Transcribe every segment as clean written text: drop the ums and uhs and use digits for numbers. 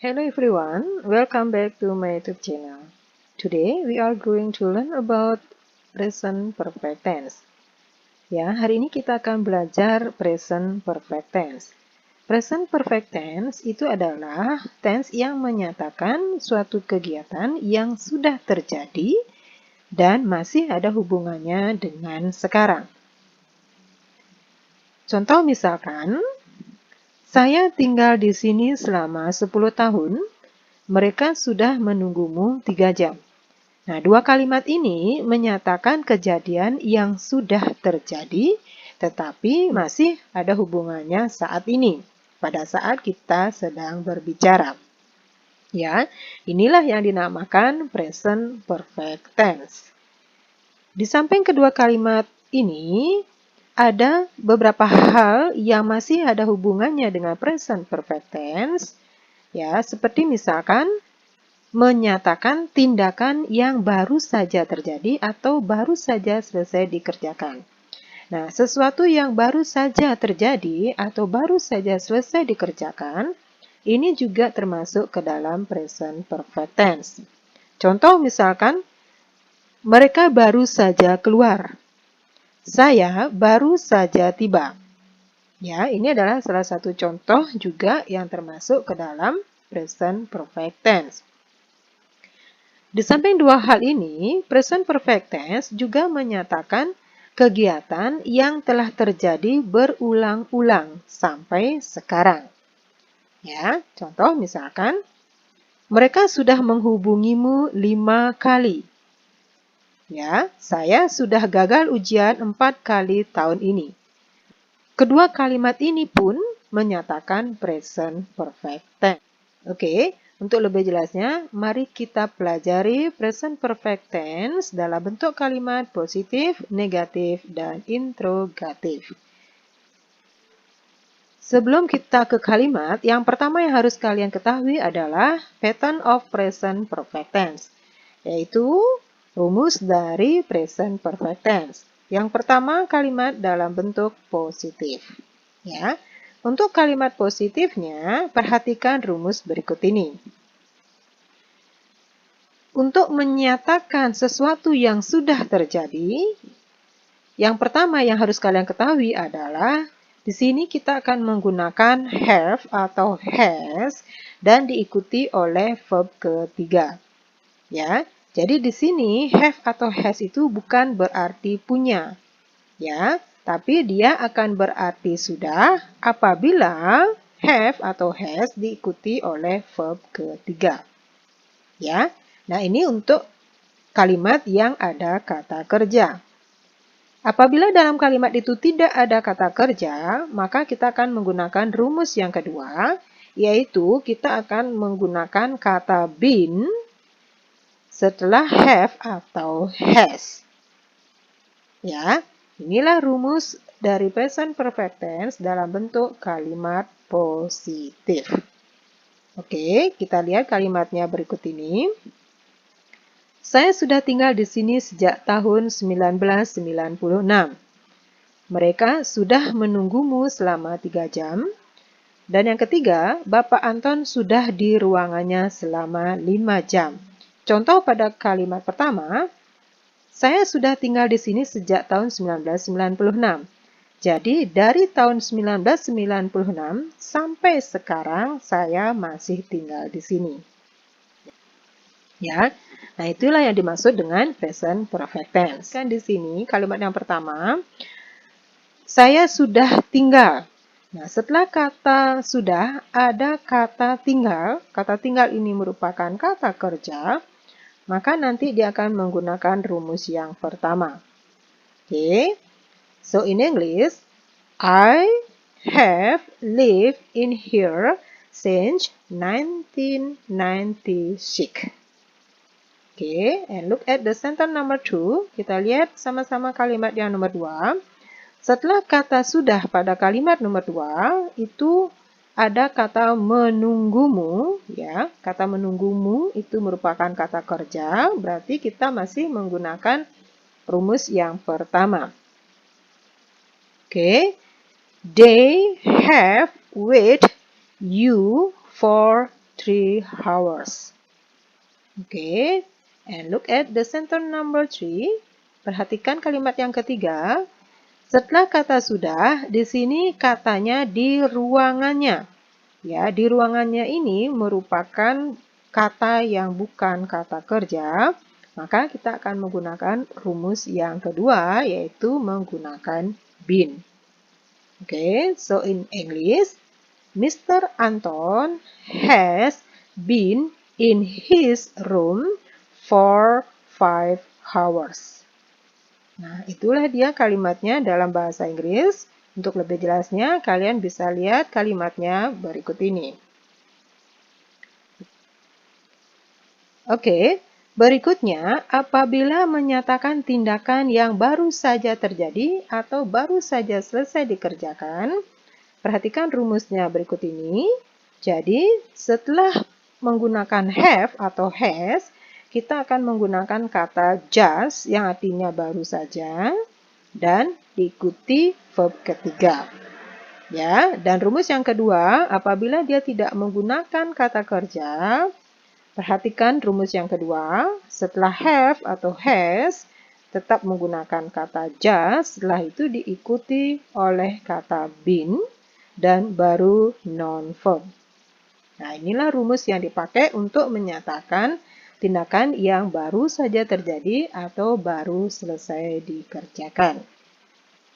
Hello everyone, welcome back to my YouTube channel. Today we are going to learn about present perfect tense. Ya, hari ini kita akan belajar present perfect tense. Present perfect tense itu adalah tense yang menyatakan suatu kegiatan yang sudah terjadi dan masih ada hubungannya dengan sekarang. Contoh misalkan, saya tinggal di sini selama 10 tahun, mereka sudah menunggumu 3 jam. Nah, dua kalimat ini menyatakan kejadian yang sudah terjadi, tetapi masih ada hubungannya saat ini, pada saat kita sedang berbicara. Ya, inilah yang dinamakan present perfect tense. Di samping kedua kalimat ini, ada beberapa hal yang masih ada hubungannya dengan present perfect tense, ya, seperti misalkan menyatakan tindakan yang baru saja terjadi atau baru saja selesai dikerjakan. Nah, sesuatu yang baru saja terjadi atau baru saja selesai dikerjakan, ini juga termasuk ke dalam present perfect tense. Contoh misalkan, mereka baru saja keluar. Saya baru saja tiba. Ya, ini adalah salah satu contoh juga yang termasuk ke dalam present perfect tense. Di samping dua hal ini, present perfect tense juga menyatakan kegiatan yang telah terjadi berulang-ulang sampai sekarang. Ya, contoh misalkan, mereka sudah menghubungimu 5 kali. Ya, saya sudah gagal ujian 4 kali tahun ini. Kedua kalimat ini pun menyatakan present perfect tense. Oke, untuk lebih jelasnya, mari kita pelajari present perfect tense dalam bentuk kalimat positif, negatif, dan interrogatif. Sebelum kita ke kalimat, yang pertama yang harus kalian ketahui adalah pattern of present perfect tense, yaitu rumus dari present perfect tense. Yang pertama, kalimat dalam bentuk positif. Ya. Untuk kalimat positifnya, perhatikan rumus berikut ini. Untuk menyatakan sesuatu yang sudah terjadi, yang pertama yang harus kalian ketahui adalah di sini kita akan menggunakan have atau has dan diikuti oleh verb ketiga. Ya. Jadi di sini have atau has itu bukan berarti punya, ya, tapi dia akan berarti sudah apabila have atau has diikuti oleh verb ketiga. Ya. Nah, ini untuk kalimat yang ada kata kerja. Apabila dalam kalimat itu tidak ada kata kerja, maka kita akan menggunakan rumus yang kedua, yaitu kita akan menggunakan kata been setelah have atau has. Ya, inilah rumus dari present perfect tense dalam bentuk kalimat positif. Oke, kita lihat kalimatnya berikut ini. Saya sudah tinggal di sini sejak tahun 1996. Mereka sudah menunggumu selama 3 jam. Dan yang ketiga, Bapak Anton sudah di ruangannya selama 5 jam. Contoh pada kalimat pertama, saya sudah tinggal di sini sejak tahun 1996. Jadi, dari tahun 1996 sampai sekarang saya masih tinggal di sini. Ya. Nah, itulah yang dimaksud dengan present perfect tense. Kan di sini kalimat yang pertama, saya sudah tinggal. Nah, setelah kata sudah ada kata tinggal. Kata tinggal ini merupakan kata kerja. Maka nanti dia akan menggunakan rumus yang pertama. Oke. So in English, I have lived in here since 1996. Oke, and look at the sentence number 2. Kita lihat sama-sama kalimat yang nomor 2. Setelah kata sudah pada kalimat nomor 2, itu ada kata menunggumu, ya. Kata menunggumu itu merupakan kata kerja, berarti kita masih menggunakan rumus yang pertama. They have waited you for 3 hours. Okay, and look at the sentence number 3. Perhatikan kalimat yang ketiga. Setelah kata sudah, di sini katanya di ruangannya. Ya, di ruangannya ini merupakan kata yang bukan kata kerja, maka kita akan menggunakan rumus yang kedua, yaitu menggunakan been. Okay, so in English, Mr. Anton has been in his room for 5 hours. Nah, itulah dia kalimatnya dalam bahasa Inggris. Untuk lebih jelasnya, kalian bisa lihat kalimatnya berikut ini. Oke, berikutnya, apabila menyatakan tindakan yang baru saja terjadi atau baru saja selesai dikerjakan, perhatikan rumusnya berikut ini. Jadi, setelah menggunakan have atau has, kita akan menggunakan kata just yang artinya baru saja dan diikuti verb ketiga. Ya, dan rumus yang kedua, apabila dia tidak menggunakan kata kerja, perhatikan rumus yang kedua, setelah have atau has, tetap menggunakan kata just, setelah itu diikuti oleh kata been, dan baru non-verb. Nah, inilah rumus yang dipakai untuk menyatakan tindakan yang baru saja terjadi atau baru selesai dikerjakan.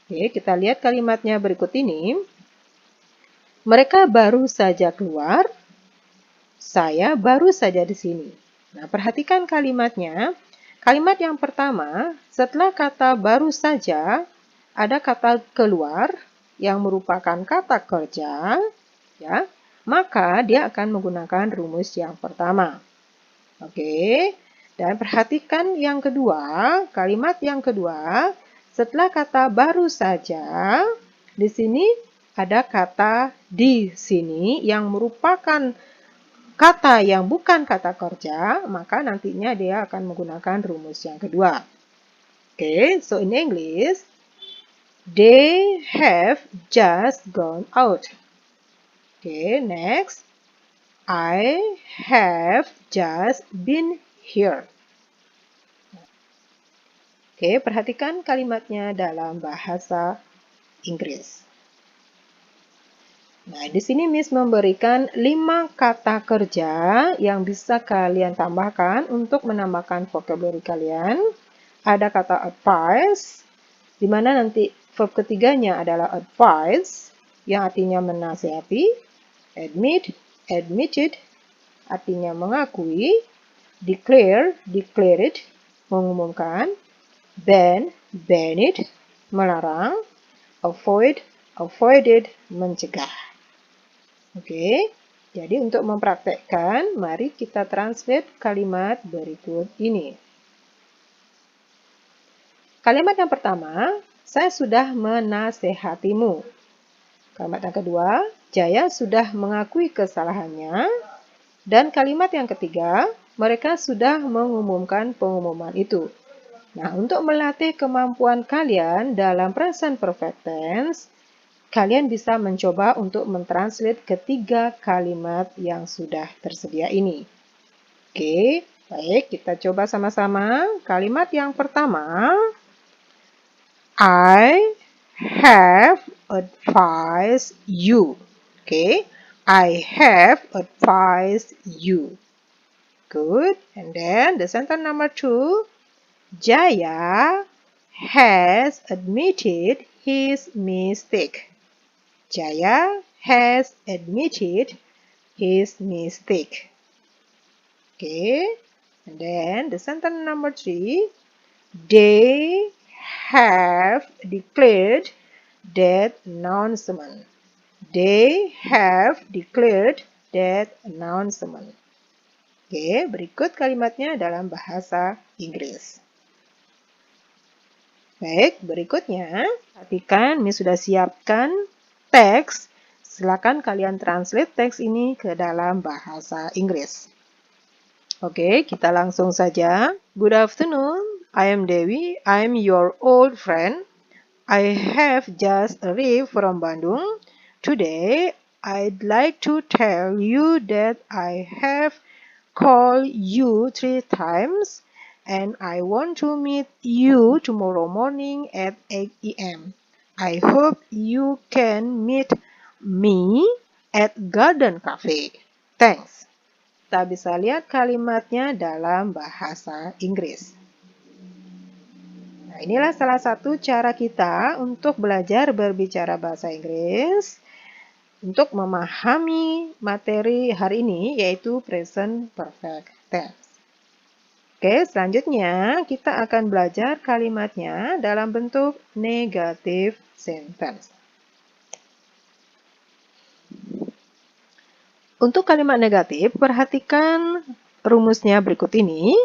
Oke, kita lihat kalimatnya berikut ini. Mereka baru saja keluar, saya baru saja di sini. Nah, perhatikan kalimatnya. Kalimat yang pertama, setelah kata baru saja, ada kata keluar, yang merupakan kata kerja, ya, maka dia akan menggunakan rumus yang pertama. Oke, dan perhatikan yang kedua, kalimat yang kedua, setelah kata baru saja, di sini ada kata di sini yang merupakan kata yang bukan kata kerja, maka nantinya dia akan menggunakan rumus yang kedua. Oke, so in English, they have just gone out. Okay, next. I have just been here. Oke, perhatikan kalimatnya dalam bahasa Inggris. Nah, di sini Miss memberikan 5 kata kerja yang bisa kalian tambahkan untuk menambahkan vocabulary kalian. Ada kata advice, di mana nanti verb ketiganya adalah advice, yang artinya menasihati, admit, admitted, artinya mengakui, declare, declared, mengumumkan, ban, banned, melarang, avoid, avoided, mencegah. Oke, jadi untuk mempraktekkan, mari kita translate kalimat berikut ini. Kalimat yang pertama, saya sudah menasehatimu. Kalimat yang kedua, Jaya sudah mengakui kesalahannya. Dan kalimat yang ketiga, mereka sudah mengumumkan pengumuman itu. Nah, untuk melatih kemampuan kalian dalam present perfect tense, kalian bisa mencoba untuk mentranslate ketiga kalimat yang sudah tersedia ini. Oke, baik, kita coba sama-sama. Kalimat yang pertama, I have advised you. Oke, I have advised you. Good. And then the sentence number 2, Jaya has admitted his mistake. Jaya has admitted his mistake. Okay. And then the sentence number 3, they have declared that announcement. They have declared that announcement. Oke, berikut kalimatnya dalam bahasa Inggris. Baik, berikutnya, perhatikan, Miss sudah siapkan teks. Silakan kalian translate teks ini ke dalam bahasa Inggris. Oke, kita langsung saja. Good afternoon, I am Dewi. I am your old friend. I have just arrived from Bandung. Today, I'd like to tell you that I have called you 3 times and I want to meet you tomorrow morning at 8 a.m. I hope you can meet me at Garden Cafe. Thanks. Kita bisa lihat kalimatnya dalam bahasa Inggris. Nah, inilah salah satu cara kita untuk belajar berbicara bahasa Inggris untuk memahami materi hari ini, yaitu present perfect tense. Oke, selanjutnya kita akan belajar kalimatnya dalam bentuk negative sentence. Untuk kalimat negatif, perhatikan rumusnya berikut ini.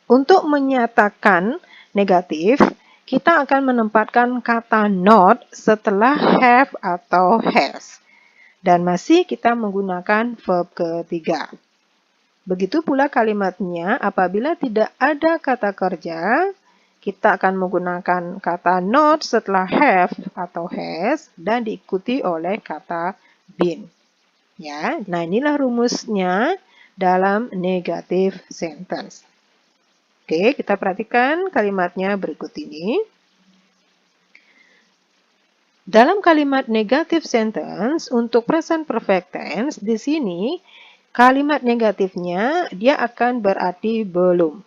Untuk menyatakan negatif, kita akan menempatkan kata not setelah have atau has. Dan masih kita menggunakan verb ketiga. Begitu pula kalimatnya, apabila tidak ada kata kerja, kita akan menggunakan kata not setelah have atau has dan diikuti oleh kata been. Ya, nah inilah rumusnya dalam negative sentence. Oke, kita perhatikan kalimatnya berikut ini. Dalam kalimat negative sentence untuk present perfect tense di sini kalimat negatifnya dia akan berarti belum.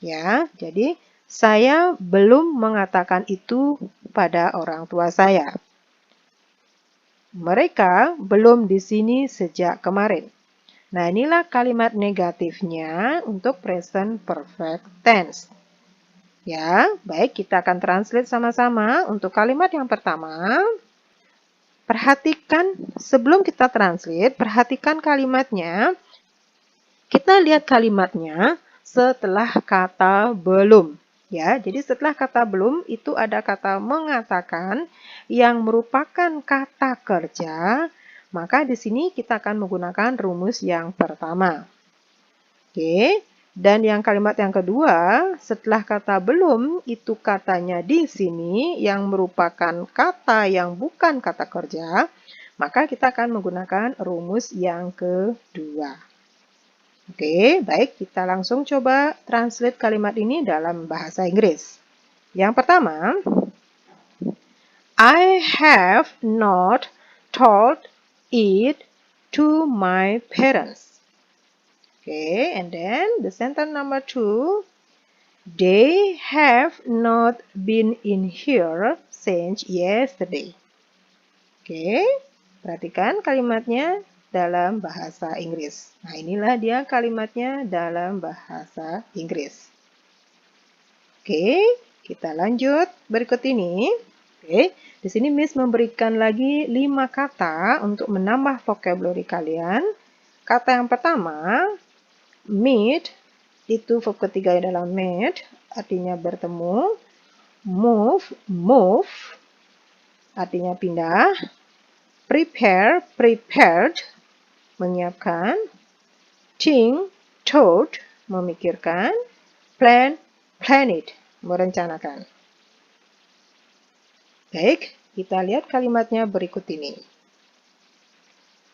Ya, jadi saya belum mengatakan itu pada orang tua saya. Mereka belum di sini sejak kemarin. Nah, inilah kalimat negatifnya untuk present perfect tense. Ya, baik, kita akan translate sama-sama. Untuk kalimat yang pertama, perhatikan sebelum kita translate, perhatikan kalimatnya. Kita lihat kalimatnya setelah kata belum. Ya, jadi setelah kata belum itu ada kata mengatakan yang merupakan kata kerja, maka di sini kita akan menggunakan rumus yang pertama. Oke, dan yang kalimat yang kedua, setelah kata belum itu katanya di sini yang merupakan kata yang bukan kata kerja, maka kita akan menggunakan rumus yang kedua. Oke, baik, kita langsung coba translate kalimat ini dalam bahasa Inggris. Yang pertama, I have not told it to my parents. Okay, and then the sentence number 2, they have not been in here since yesterday. Okay, perhatikan kalimatnya dalam bahasa Inggris. Nah, inilah dia kalimatnya dalam bahasa Inggris. Oke, kita lanjut berikut ini. Oke, di sini Miss memberikan lagi 5 kata untuk menambah vocabulary kalian. Kata yang pertama, meet, itu verb ketiga adalah meet, artinya bertemu. Move, artinya pindah. Prepare, prepared, menyiapkan. Think, thought, memikirkan. Plan, planned, merencanakan. Baik, kita lihat kalimatnya berikut ini.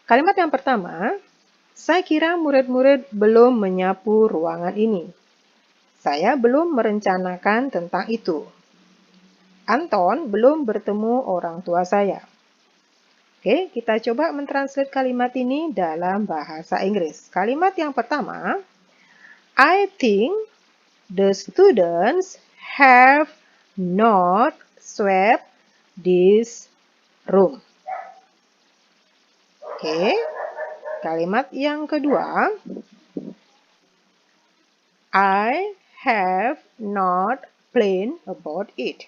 Kalimat yang pertama, saya kira murid-murid belum menyapu ruangan ini. Saya belum merencanakan tentang itu. Anton belum bertemu orang tua saya. Oke, kita coba mentranslate kalimat ini dalam bahasa Inggris. Kalimat yang pertama, I think the students have not swept this room. Oke, kalimat yang kedua, I have not planned about it.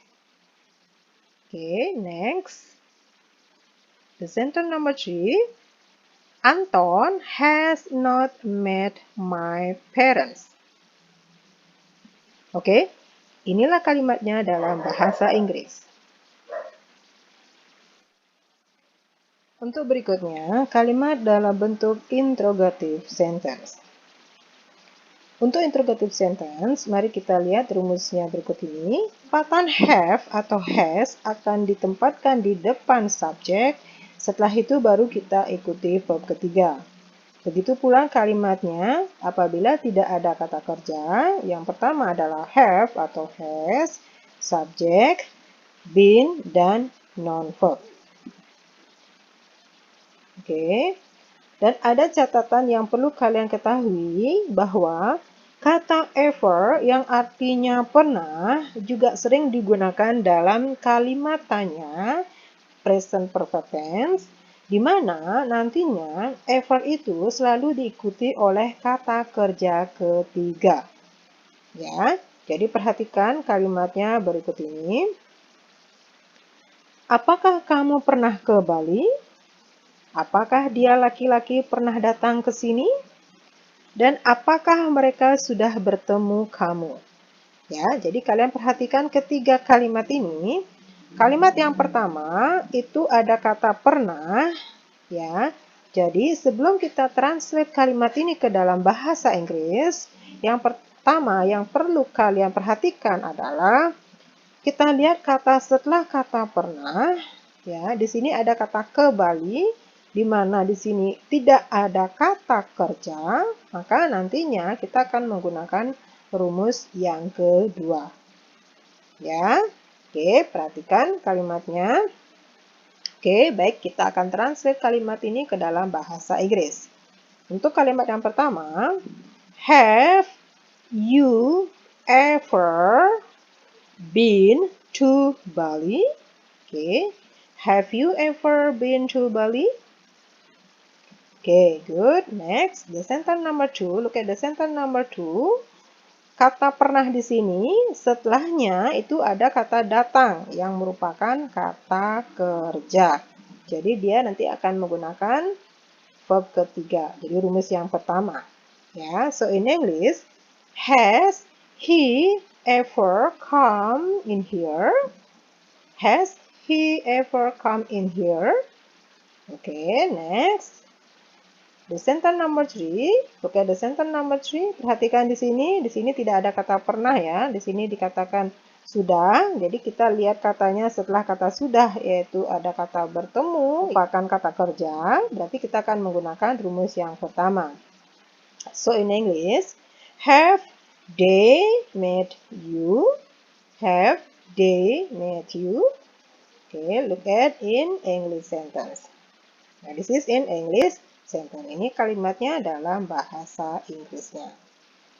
Okay, next. The sentence number 3, Anton has not met my parents. Oke, inilah kalimatnya dalam bahasa Inggris. Untuk berikutnya, kalimat dalam bentuk interrogative sentence. Untuk interrogative sentence, mari kita lihat rumusnya berikut ini. Tempatan have atau has akan ditempatkan di depan subjek, setelah itu baru kita ikuti verb ketiga. Begitu pula kalimatnya, apabila tidak ada kata kerja, yang pertama adalah have atau has, subjek, been, dan non-verb. Oke. Dan ada catatan yang perlu kalian ketahui bahwa kata ever yang artinya pernah juga sering digunakan dalam kalimat tanya present perfect tense, di mana nantinya ever itu selalu diikuti oleh kata kerja ketiga. Ya, jadi perhatikan kalimatnya berikut ini. Apakah kamu pernah ke Bali? Apakah dia laki-laki pernah datang ke sini? Dan apakah mereka sudah bertemu kamu? Ya, jadi kalian perhatikan ketiga kalimat ini. Kalimat yang pertama itu ada kata pernah, ya. Jadi sebelum kita translate kalimat ini ke dalam bahasa Inggris, yang pertama yang perlu kalian perhatikan adalah kita lihat kata setelah kata pernah, ya. Di sini ada kata ke Bali, di mana di sini tidak ada kata kerja, maka nantinya kita akan menggunakan rumus yang kedua. Ya, oke, perhatikan kalimatnya. Oke, baik, kita akan translate kalimat ini ke dalam bahasa Inggris. Untuk kalimat yang pertama, have you ever been to Bali? Oke, have you ever been to Bali? Okay, good. Next, the sentence number 2. Look at the sentence number 2. Kata pernah di sini, setelahnya itu ada kata datang yang merupakan kata kerja. Jadi dia nanti akan menggunakan verb ketiga. Jadi rumus yang pertama. Ya, so in English, has he ever come in here? Has he ever come in here? Okay, next. The sentence number 3, look at the sentence number 3. Perhatikan di sini tidak ada kata pernah ya. Di sini dikatakan sudah. Jadi kita lihat katanya setelah kata sudah, yaitu ada kata bertemu, merupakan kata kerja. Berarti kita akan menggunakan rumus yang pertama. So in English, have they met you? Have they met you? Okay, look at in English sentence. Nah, this is in English sentence. Ini kalimatnya dalam bahasa Inggrisnya.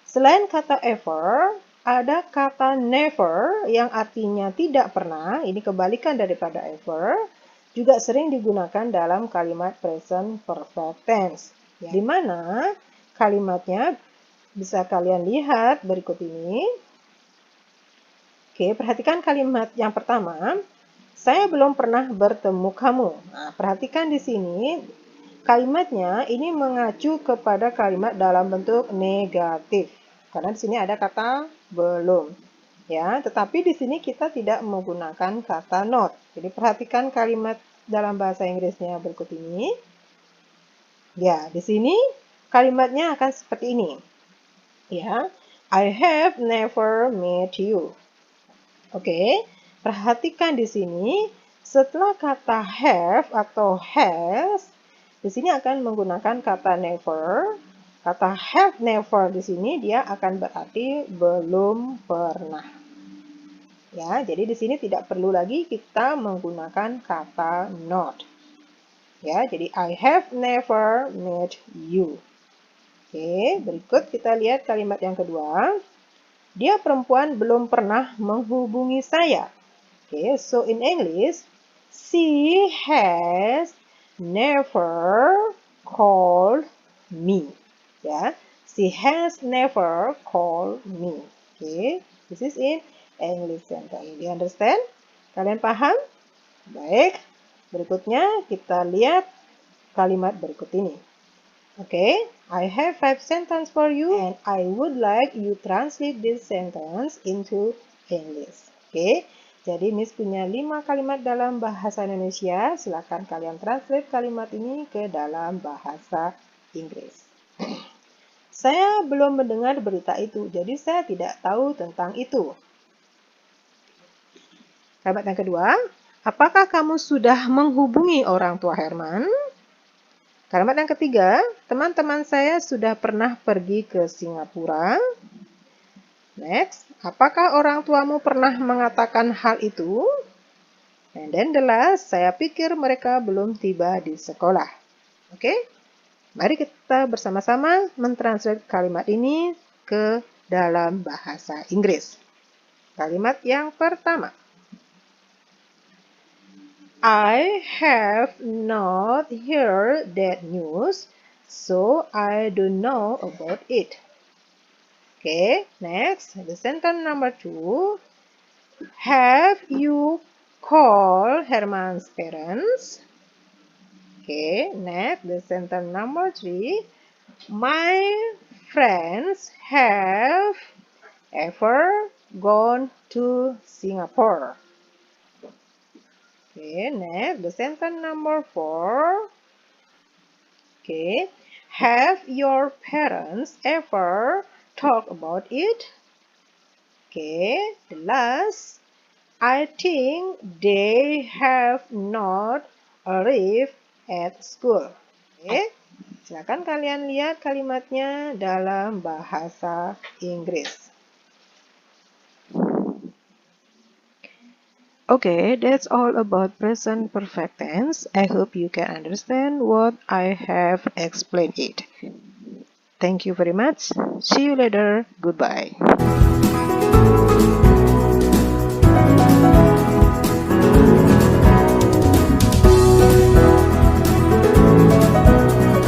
Selain kata ever, ada kata never yang artinya tidak pernah. Ini kebalikan daripada ever. Juga sering digunakan dalam kalimat present perfect tense. Ya, di mana kalimatnya bisa kalian lihat berikut ini. Oke, perhatikan kalimat yang pertama. Saya belum pernah bertemu kamu. Nah, perhatikan di sini. Kalimatnya ini mengacu kepada kalimat dalam bentuk negatif. Karena di sini ada kata belum. Ya, tetapi di sini kita tidak menggunakan kata not. Jadi perhatikan kalimat dalam bahasa Inggrisnya berikut ini. Ya, di sini kalimatnya akan seperti ini. Ya, I have never met you. Oke, perhatikan di sini setelah kata have atau has, di sini akan menggunakan kata never. Kata have never di sini dia akan berarti belum pernah. Ya, jadi di sini tidak perlu lagi kita menggunakan kata not. Ya, jadi I have never met you. Oke, berikut kita lihat kalimat yang kedua. Dia perempuan belum pernah menghubungi saya. Oke, so in English, she has never called me. Ya, she has never called me. Okay, this is in English sentence. Do you understand? Kalian paham? Baik. Berikutnya kita lihat kalimat berikut ini. Okay, I have 5 sentences for you and I would like you translate this sentence into English. Okay. Jadi Miss punya 5 kalimat dalam bahasa Indonesia. Silakan kalian translate kalimat ini ke dalam bahasa Inggris. Saya belum mendengar berita itu, jadi saya tidak tahu tentang itu. Kalimat yang kedua, apakah kamu sudah menghubungi orang tua Herman? Kalimat yang ketiga, teman-teman saya sudah pernah pergi ke Singapura. Next, apakah orang tuamu pernah mengatakan hal itu? And then the last, saya pikir mereka belum tiba di sekolah. Oke? Mari kita bersama-sama mentranslate kalimat ini ke dalam bahasa Inggris. Kalimat yang pertama. I have not heard that news, so I don't know about it. Okay, next, the sentence number 2. Have you called Herman's parents? Okay, next, the sentence number 3. My friends have ever gone to Singapore. Okay, next, the sentence number 4. Okay, have your parents ever talked about it? Okay, the last. I think they have not arrived at school. Oke, silakan kalian lihat kalimatnya dalam bahasa Inggris. Okay, that's all about present perfect tense. I hope you can understand what I have explained it. Thank you very much. See you later. Goodbye.